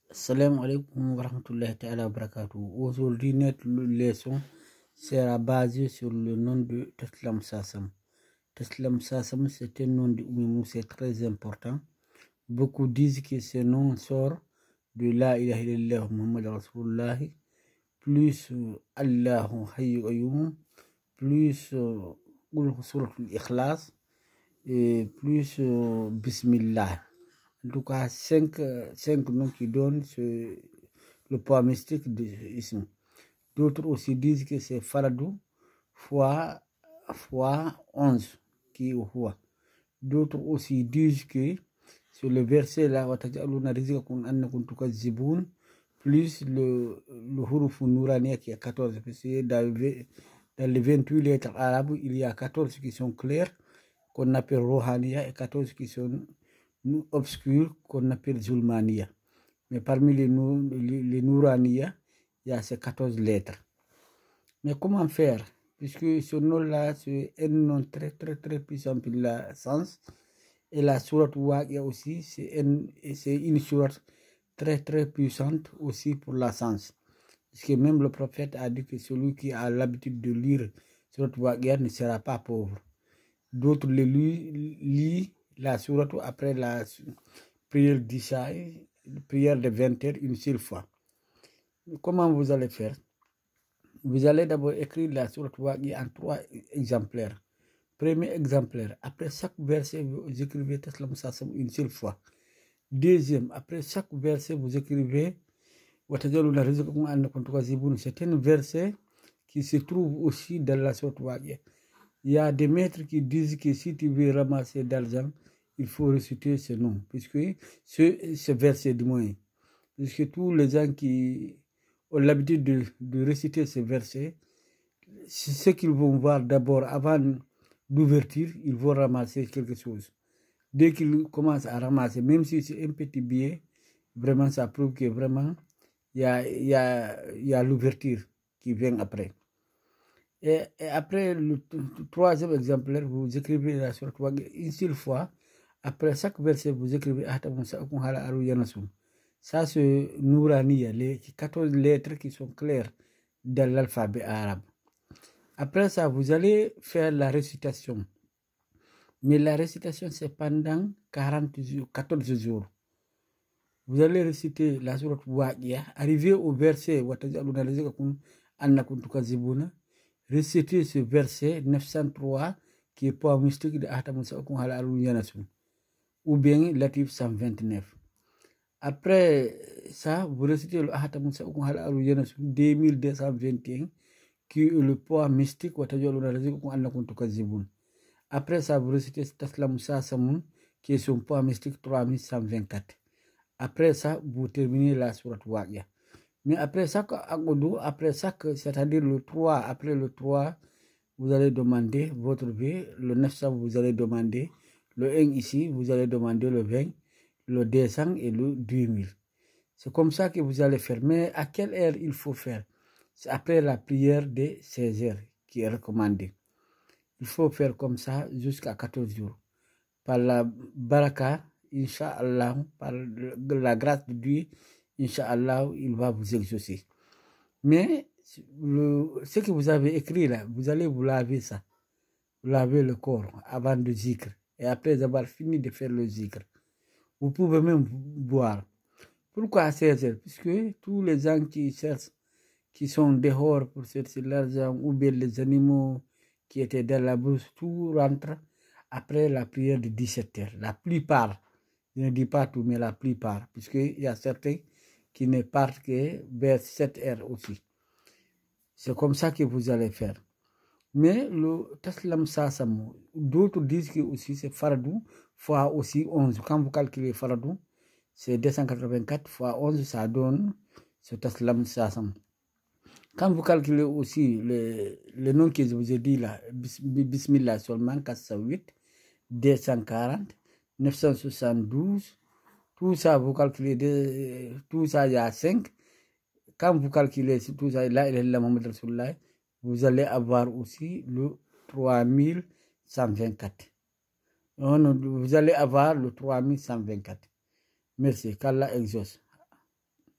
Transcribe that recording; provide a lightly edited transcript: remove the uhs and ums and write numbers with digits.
Assalamu alaikum wa rahmatullahi ta'ala wa barakatuh. Aujourd'hui, notre leçon sera basée sur le nom de Teslam Sassam. Teslam Sassam, c'est un nom de Oumimou, c'est très important. Beaucoup disent que ce nom sort de La ilaha illallah Muhammad Rasulullah, plus Allahu Hayyu Qayyum, plus Surat al-Ikhlas, et plus Bismillah. En tout cas, cinq noms qui donnent le poids mystique de l'islam. D'autres aussi disent que c'est Faradou fois 11 qui est au roi. D'autres aussi disent que sur le verset là, plus le huruf Nourania qui est 14. Parce que dans les 28 lettres arabes, il y a 14 qui sont claires, qu'on appelle Rohania, et 14 qui sont obscurs, qu'on appelle Zulmania. Mais parmi les Nourania, il y a ces 14 lettres. Mais comment faire? Puisque ce nom-là, c'est un nom très puissant pour la sens. Et la sourate Waqi'a aussi, c'est une sourate très puissante aussi pour la sens. Parce que même le prophète a dit que celui qui a l'habitude de lire sourate Waqi'a ne sera pas pauvre. D'autres lisent la sourate après la prière d'Isha, prière de 20 heures une seule fois. Comment vous allez faire? Vous allez d'abord écrire la sourate Waqi'a en 3 exemplaires. Premier exemplaire, après chaque verset, vous écrivez Teslam Sassam une seule fois. Deuxième, après chaque verset, vous écrivez c'est un verset qui se trouve aussi dans la sourate Waqi'a. Il y a des maîtres qui disent que si tu veux ramasser d'argent, il faut réciter ce nom, puisque ce verset du moins. Puisque tous les gens qui ont l'habitude de réciter ce verset, c'est ce qu'ils vont voir d'abord avant d'ouverture, ils vont ramasser quelque chose. Dès qu'ils commencent à ramasser, même si c'est un petit billet, vraiment ça prouve que vraiment il y a l'ouverture qui vient après. Et après le troisième exemplaire, vous écrivez la sourate Waqi'a une seule fois. Après chaque verset, vous écrivez ça c'est Nouraniya, les 14 lettres qui sont claires dans l'alphabet arabe. Après ça, vous allez faire la récitation. Mais la récitation, c'est pendant 14 jours. Vous allez réciter la sourate Waqi'a, arriver au verset réciter ce verset 903 qui est poids mystique de ou bien Latif 129. Après ça, vous récitez le 2221 qui est le poids mystique. Après ça, vous récitez Teslam Sassam qui est son poids mystique 3124. Après ça, vous terminez la sourate Waqi'a. Mais après ça, c'est-à-dire le 3, après le 3, vous allez demander votre V, le 900, vous allez demander le 1 ici, vous allez demander le 20, le 200 et le 2000. C'est comme ça que vous allez faire. Mais à quelle heure il faut faire? C'est après la prière de 16 heures qui est recommandée. Il faut faire comme ça jusqu'à 14 jours. Par la baraka, Inch'Allah, par la grâce de Dieu, Inch'Allah, il va vous exaucer. Mais ce que vous avez écrit là, vous allez vous laver ça. Vous lavez le corps avant de zikr. Et après avoir fini de faire le zikr, vous pouvez même boire. Pourquoi à 16 heures? Puisque tous les gens qui cherchent, qui sont dehors pour chercher l'argent, ou bien les animaux qui étaient dans la brousse, tout rentre après la prière de 17 heures. La plupart, je ne dis pas tout, mais la plupart, puisqu'il y a certains qui ne partent que vers 7 heures aussi. C'est comme ça que vous allez faire. Mais le Teslam Sassam, d'autres disent que aussi c'est Faradou fois aussi 11. Quand vous calculez Faradou, c'est 284 fois 11, ça donne ce Teslam Sassam. Quand vous calculez aussi le nom que je vous ai dit là, Bismillah seulement, 408, 240, 972, tout ça, vous calculez, tout ça, il y a 5. Quand vous calculez tout ça, là, vous allez avoir aussi le 3124. Vous allez avoir le 3124. Merci, qu'Allah exauce.